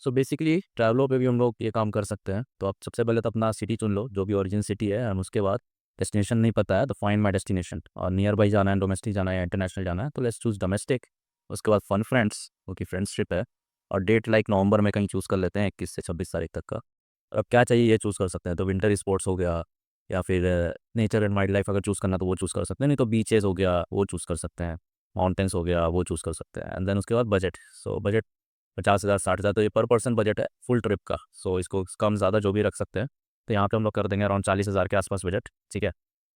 So basically ट्रैवलों पे भी हम लोग ये काम कर सकते हैं। तो आप सबसे पहले तो अपना सिटी चुन लो, जो भी ओरिजिन सिटी है, और उसके बाद डेस्टिनेशन नहीं पता है तो फाइंड माई डेस्टिनेशन, और नियर बाई जाना है, डोमेस्टिक जाना है या इंटरनेशनल जाना है, तो लेट्स चूज डोमेस्टिक। उसके बाद फन फ्रेंड्स, क्योंकि फ्रेंड्स ट्रिप है, और डेट लाइक नवंबर में कहीं चूज़ कर लेते हैं 21 से 26 तारीख तक का। अब क्या चाहिए ये चूज़ कर सकते हैं, तो विंटर स्पोर्ट्स हो गया, या फिर नेचर एंड वाइल्ड लाइफ अगर चूज़ करना तो वो चूज़ कर सकते हैं, नहीं तो बीचेस हो गया वो चूज़ कर सकते हैं, माउंटेन्स हो गया वो चूज़ कर सकते हैं। एंड देन उसके बाद बजट। सो बजट 50,000 60,000 तो ये पर पर्सन बजट है फुल ट्रिप का। सो इसको कम ज़्यादा जो भी रख सकते हैं। तो यहाँ पे हम लोग कर देंगे अराउंड 40,000 के आसपास बजट। ठीक है।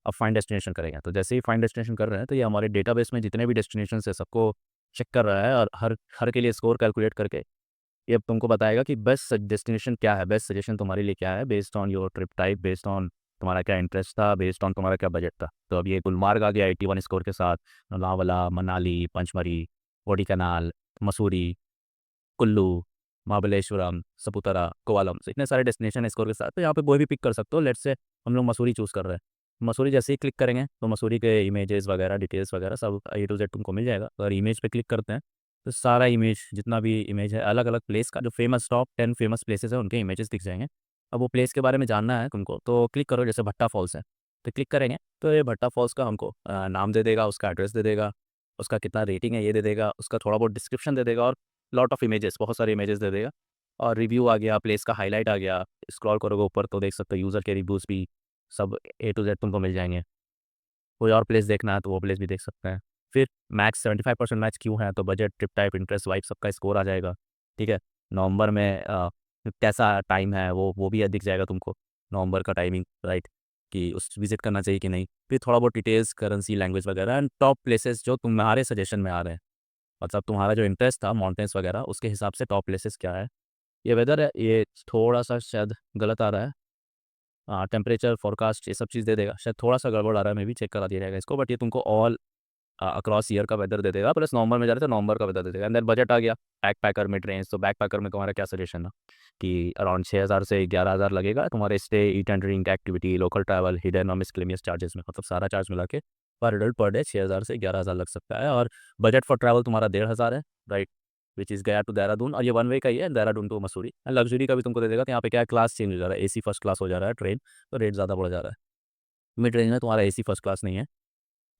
अब फाइंड डेस्टिनेशन करेंगे, तो जैसे ही फाइंड डेस्टिनेशन कर रहे हैं तो ये हमारे डेटाबेस में जितने भी डेस्टिनेशन है सबको चेक कर रहा है, और हर हर के लिए स्कोर कैलकुलेट करके ये अब तुमको बताएगा कि बेस्ट डेस्टिनेशन क्या है, बेस्ट सजेशन तुम्हारे लिए क्या है, based on your trip type, based on तुम्हारा क्या इंटरेस्ट था, बेस्ड ऑन तुम्हारा क्या बजट था। तो अब ये गुलमार्ग आ गया 81 स्कोर के साथ, लोनावाला, मनाली, पंचमरी, कोडिकनाल, मसूरी, कुल्लू, महाबलेश्वरम, सपुतरा, कोवालम, इतने सारे डेस्टिनेशन है स्कोर के साथ। तो यहाँ पे कोई भी पिक कर सकते हो। लेट्स से हम लोग मसूरी चूज़ कर रहे हैं। मसूरी जैसे ही क्लिक करेंगे तो मसूरी के इमेजेस वगैरह डिटेल्स वगैरह सब A to Z तुमको मिल जाएगा। अगर इमेज पे क्लिक करते हैं तो सारा इमेज, जितना भी इमेज है अलग अलग प्लेस का, जो फेमस टॉप 10 फेमस प्लेसेस है उनके इमेजेस दिख जाएंगे। अब वो प्लेस के बारे में जानना है तुमको तो क्लिक करो, जैसे भट्टा फॉल्स है तो क्लिक करेंगे तो ये भट्टा फॉल्स का हमको नाम दे देगा, उसका एड्रेस दे देगा, उसका कितना रेटिंग है ये दे देगा, उसका थोड़ा बहुत डिस्क्रिप्शन दे देगा, और लॉट ऑफ इमेजेस, बहुत सारे इमेजेस दे देगा। और रिव्यू आ गया, प्लेस का हाईलाइट आ गया। स्क्रॉल करोगे ऊपर तो देख सकते हो यूज़र के रिव्यूज़ भी, सब A to Z तुमको मिल जाएंगे। कोई और प्लेस देखना है तो वो प्लेस भी देख सकते हैं। फिर मैक्स 75% मैच क्यों है, तो budget, trip type, interest, vibe सबका स्कोर आ जाएगा। ठीक है। नवंबर में कैसा टाइम है वो भी दिख जाएगा तुमको, नवंबर का टाइमिंग, राइट, कि उस विजिट करना चाहिए कि नहीं। फिर थोड़ा बहुत डिटेल्स, करेंसी, लैंग्वेज वगैरह, एंड टॉप प्लेसेस जो तुम्हारे सजेशन में आ रहे हैं, मतलब तुम्हारा जो इंटरेस्ट था माउंटेन्स वगैरह उसके हिसाब से टॉप प्लेसेस क्या है। ये वेदर है, ये थोड़ा सा शायद गलत आ रहा है। हाँ, टेम्परेचर फोरकास्ट ये सब चीज़ दे देगा, शायद थोड़ा सा गड़बड़ आ रहा है, मैं भी चेक करा दिया जाएगा इसको, बट ये तुमको ऑल अक्रॉस ईयर का वेदर दे देगा, प्लस नवंबर में जा रहे तो नवंबर का वेदर दे देगा। एंड देन बजट आ गया, बैक पैकर मिड रेंज। तो बैक पैकर में तुम्हारा क्या सजेशन है कि अराउंड 6,000 से 11,000 लगेगा तुम्हारे stay, eat and drink, activity, local travel, hidden और मिसलेनियस चार्जेस में, मतलब सारा चार्ज मिला के पर एडल्ट पर डे 6,000 से 11,000 लग सकता है। और बजट फॉर ट्रैवल तुम्हारा 1,500 है, राइट, विच इज़ गया टू देहरादून, और ये वन वे का ही है, Dehradun to Mussoorie. And luxury का भी तुमको दे देगा। तो यहाँ पे क्या है, क्लास चेंज हो जा रहा है, AC फर्स्ट क्लास हो जा रहा है ट्रेन, तो रेट ज़्यादा बढ़ जा रहा है। मिड रेंज में तुम्हारा AC फर्स्ट क्लास नहीं है।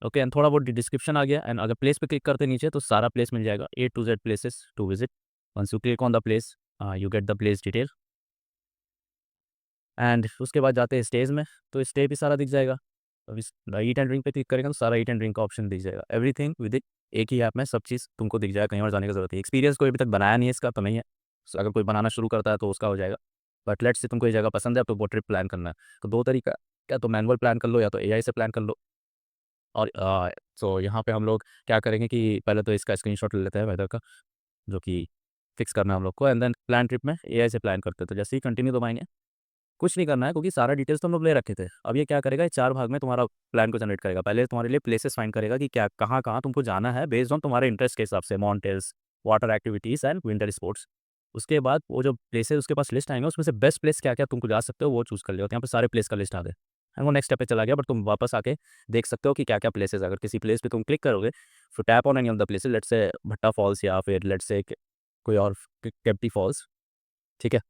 ओके, एंड थोड़ा बहुत डिस्क्रिप्शन आ गया। एंड अगर प्लेस पे क्लिक करते नीचे तो सारा प्लेस मिल जाएगा, A to Z places to visit. Once you click on the place, you get the place detail. And उसके बाद जाते हैं स्टेज में, तो स्टे भी सारा दिख जाएगा। अब इस ईट एंड ड्रिंक पे क्लिक करेंगे तो सारा ईट एंड ड्रिंक का ऑप्शन दिख जाएगा, एवरीथिंग विद इन एक ही ऐप में सब चीज़ तुमको दिख जाएगा, कहीं और जाने की जरूरत है। एक्सपीरियंस कोई अभी तक बनाया नहीं है इसका तो नहीं है। So, अगर कोई बनाना शुरू करता है तो उसका हो जाएगा। बट लेट्स से तुमको ये जगह पसंद है तो वो ट्रिप प्लान करना है, तो दो तरीका, क्या तो मैनुअल प्लान कर लो या तो AI से प्लान कर लो। और सो यहाँ पे हम लोग क्या करेंगे कि पहले तो इसका स्क्रीनशॉट ले लेते हैं वेदर का, जो कि फिक्स करना है हम लोग को। एंड देन प्लान ट्रिप में AI से प्लान करते हैं। तो जैसे ही कंटिन्यू दबाएंगे, कुछ नहीं करना है क्योंकि सारा डिटेल्स तो हम लोग ले रखे थे। अब ये क्या करेगा, ये 4 भाग में तुम्हारा प्लान को जनरेट करेगा। पहले तुम्हारे लिए प्लेसेस फाइंड करेगा कि क्या कहाँ कहाँ तुमको जाना है बेस्ड ऑन तुम्हारे इंटरेस्ट के हिसाब से, mountains, water activities and winter sports. उसके बाद वो जो प्लेस है उसके पास लिस्ट आएंगे, उसमें से बेस्ट प्लेस क्या क्या तुमको जा सकते हो वो चूज़ कर लियो। तो यहाँ पे सारे प्लेस का लिस्ट आ गए एंड वो नेक्स्ट स्टेप पे चला गया, बट तुम वापस आके देख सकते हो कि क्या क्या प्लेसेस। अगर किसी प्लेस पे तुम क्लिक करोगे, फिर tap on any of the places, let's say भट्टा फॉल्स, या फिर लेट्स से कोई और केम्प्टी फॉल्स, ठीक है।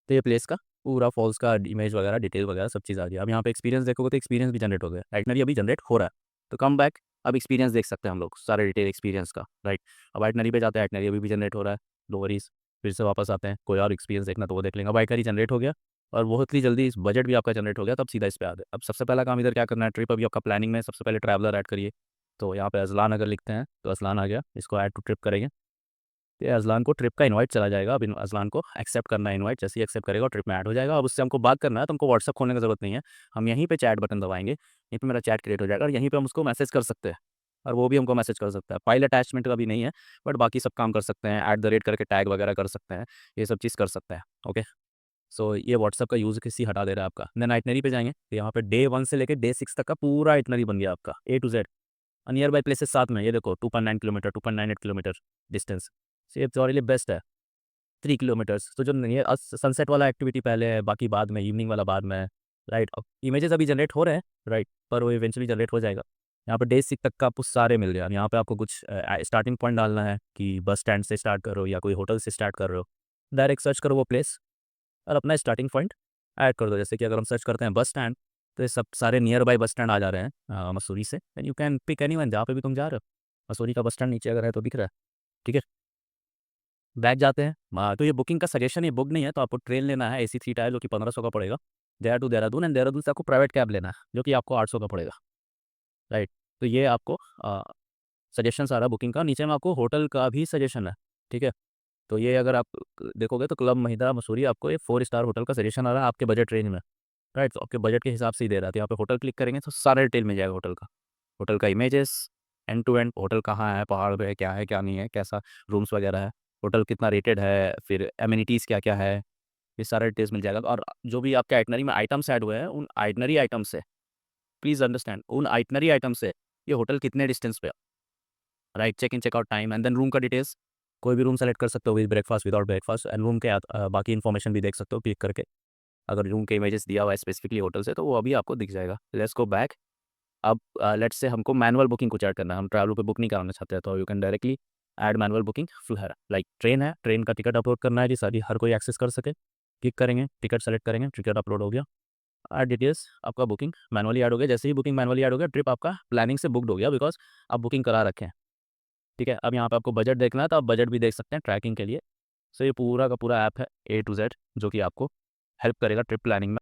तो ये प्लेस का पूरा फॉल्स का इमेज वगैरह, डिटेल वगैरह सब चीज़ आ गया। अब यहाँ पे एक्सपीरियंस देखोगे तो एक्सपीरियंस भी जनरेट हो गया, आइटनरी अभी जनरेट हो रहा है। तो कम बैक, अब एक्सपीरियंस देख सकते हैं हम लोग, सारे डिटेल एक्सपीरियंस का, राइट। अब आइटनरी पे जाते हैं, आइटनरी अभी भी जनरेट हो रहा है, नो वरीज। फिर से वापस आते हैं, कोई और एक्सपीरियंस देखना तो वो देख लेंगे। अब आइटनरी जनरेट हो गया और बहुत ही जल्दी इस बजट भी आपका जनरेट हो गया, तब सीधा इस पे आते हैं। अब सबसे पहला काम इधर क्या करना है, ट्रिप अभी आपका प्लानिंग में, सबसे पहले ट्रैवलर ऐड करिए। तो यहाँ पे अजलान अगर लिखते हैं तो अजलान आ गया, इसको ऐड टू ट्रिप करेंगे तो अजलान को ट्रिप का इनवाइट चला जाएगा। अब अजलान को एक्सेप्ट करना है इनवाइट, जैसे ही एक्सेप्ट करेगा ट्रिप में ऐड हो जाएगा। अब उससे हमको बात करना है तो हमको व्हाट्सअप खोलने की जरूरत नहीं है, हम यहीं पे चैट बटन दबाएंगे, यहीं पे मेरा चैट क्रिएट हो जाएगा और यहीं पे हम उसको मैसेज कर सकते हैं, और वो भी हमको मैसेज कर सकता है। फाइल अटैचमेंट का भी नहीं है, बट बाकी सब काम कर सकते हैं, @ करके टैग वगैरह कर सकते हैं, ये सब चीज़ कर सकते हैं। ओके, सो ये व्हाट्सअप का यूज़ किसी हटा दे रहा है आपका। देन आइटनरी पे जाएंगे तो यहाँ पे डे 1 से लेकर डे 6 तक का पूरा आइटनरी बन गया आपका, A to Z। Near by places साथ में, ये देखो 2.9 किलोमीटर, 2.98 किलोमीटर डिस्टेंस, ये तुम्हारे लिए बेस्ट है। 3 किलोमीटर्स, तो जो नियर सनसेट वाला एक्टिविटी पहले है, बाकी बाद में, इवनिंग वाला बाद में, राइट। अब इमेजेस अभी जनरेट हो रहे हैं, राइट, पर वो इवेंचुअली जनरेट हो जाएगा। यहाँ पे डे 6 तक का आपको सारे मिल गया। यहाँ पे आपको कुछ स्टार्टिंग पॉइंट डालना है कि बस स्टैंड से स्टार्ट कर रहे हो या कोई होटल से स्टार्ट कर रहे हो, डायरेक्ट सर्च करो वो प्लेस और अपना स्टार्टिंग पॉइंट ऐड कर दो। जैसे कि अगर हम सर्च करते हैं बस स्टैंड, तो ये सब सारे नियर बाई बस स्टैंड आ जा रहे हैं मसूरी से, and you can pick anyone जहाँ पे भी तुम जा रहे हो। मसूरी का बस स्टैंड नीचे अगर है तो दिख रहा है, ठीक है। बैक जाते हैं। तो ये बुकिंग का सजेशन, ये बुक नहीं है, तो आपको ट्रेन लेना है AC 3 टायर जो कि 1500 का पड़ेगा, देहरा टू देहरादून, एंड देहरादून से आपको प्राइवेट कैब लेना है जो कि आपको 800 का पड़ेगा, राइट। तो ये आपको सजेशन सारा बुकिंग का। नीचे में आपको होटल का भी सजेशन है, ठीक है। तो ये अगर आप देखोगे तो क्लब महिंद्रा मसूरी आपको ये 4 स्टार होटल का सजेशन आ रहा है आपके बजट रेंज में, राइट। तो आपके बजट के हिसाब से ही दे रहा था। यहाँ पे होटल क्लिक करेंगे तो सारा डिटेल मिल जाएगा होटल का, होटल का images, and to and hotel कहाँ है, पहाड़ पे है, क्या नहीं है, कैसा रूम्स वगैरह है, होटल कितना रेटेड है, फिर एमिनिटीज़ क्या क्या है, ये सारा डिटेल्स मिल जाएगा। और जो भी आपके आइटनरी में आइटम्स ऐड हुए हैं, उन आइटनरी आइटम से, प्लीज़ अंडरस्टैंड, उन आइटनरी आइटम से ये होटल कितने डिस्टेंस पे है, right. Check in checkout time, and then room का डिटेल्स। कोई भी रूम सेलेक्ट कर सकते हो, with breakfast, without breakfast, and room के बाकी इन्फॉर्मेशन भी देख सकते हो क्लिक करके। अगर रूम के इमेजेस दिया हुआ है स्पेसिफिकली होटल से, तो वो अभी आपको दिख जाएगा। Let's go back. अब लेट्स से हमको मैनुअल बुकिंग कुछ ऐड करना है, हम ट्रैवल पे बुक नहीं कराना चाहते हैं, तो you can directly add manual booking. Like train है, ट्रेन का टिकट अपलोड करना है जी, सारी हर कोई एक्सेस कर सके। क्लिक करेंगे, टिकट सेलेक्ट करेंगे, टिकट अपलोड हो गया। ऐड डिटेल्स, आपका बुकिंग मैनुअली ऐड हो गया। जैसे ही बुकिंग मैनुअली ऐड हो गया, ट्रिप आपका प्लानिंग से बुकड हो गया, बिकॉज आप बुकिंग करा रखे हैं, ठीक है। अब यहाँ पे आपको बजट देखना है तो आप बजट भी देख सकते हैं ट्रैकिंग के लिए। सो ये पूरा का पूरा ऐप है A to Z जो कि आपको हेल्प करेगा ट्रिप प्लानिंग में।